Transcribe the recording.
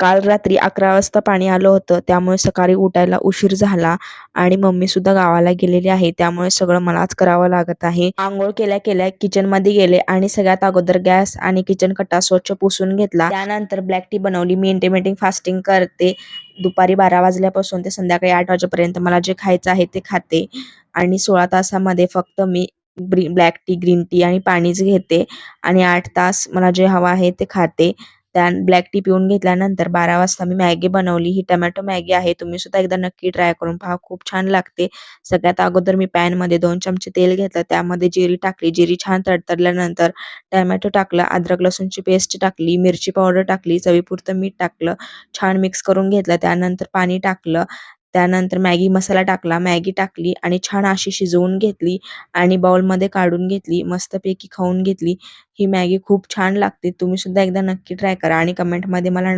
काल रात्री 11 वाजता पाणी आलं होतं, त्यामुळे सकाळी उठायला उशीर झाला आणि मम्मीसुद्धा गावाला गेलेली आहे, त्यामुळे सगळं मलाच करावं लागत आहे. अंघोळ केल्या-केल्या किचनमध्ये गेले आणि सगळ्यात अगोदर गॅस आणि किचन कट्टा स्वच्छ पुसून घेतला. त्यानंतर ब्लॅक टी बनवली. मी इंटरमिटेंट फास्टिंग करते. दुपारी 12 वाजल्यापासून ते संध्याकाळी 8 वाजेपर्यंत मला जे खायचं आहे ते खाते आणि 16 तासामध्ये फक्त मी ब्लॅक टी, ग्रीन टी आणि पाणीच घेते आणि 8 तास मला जे हवं आहे ते खाते. ब्लॅक टी पिऊन घेतल्यानंतर 12 वाजता मी मॅगी बनवली. ही टोमॅटो मॅगी आहे. तुम्ही सुद्धा एकदा नक्की ट्राय करून पहा. खूप छान लागते. सगळ्यात अगोदर मी पॅनमध्ये 2 चमचे तेल घेतलं. त्यामध्ये जिरी टाकली. जिरी छान तडतडल्यानंतर टोमॅटो टाकला, अद्रक लसूणची पेस्ट टाकली, मिरची पावडर टाकली, चवीपुरतं मीठ टाकलं. छान मिक्स करून घेतलं. त्यानंतर पाणी टाकलं. त्यानंतर मॅगी मसाला टाकला, मॅगी टाकली आणि छान अशी शिजवून घेतली आणि बाउलमध्ये काढून घेतली. मस्तपैकी खाऊन घेतली. ही मॅगी खूप छान लागते. तुम्ही सुद्धा एकदा नक्की ट्राय करा आणि कमेंटमध्ये मला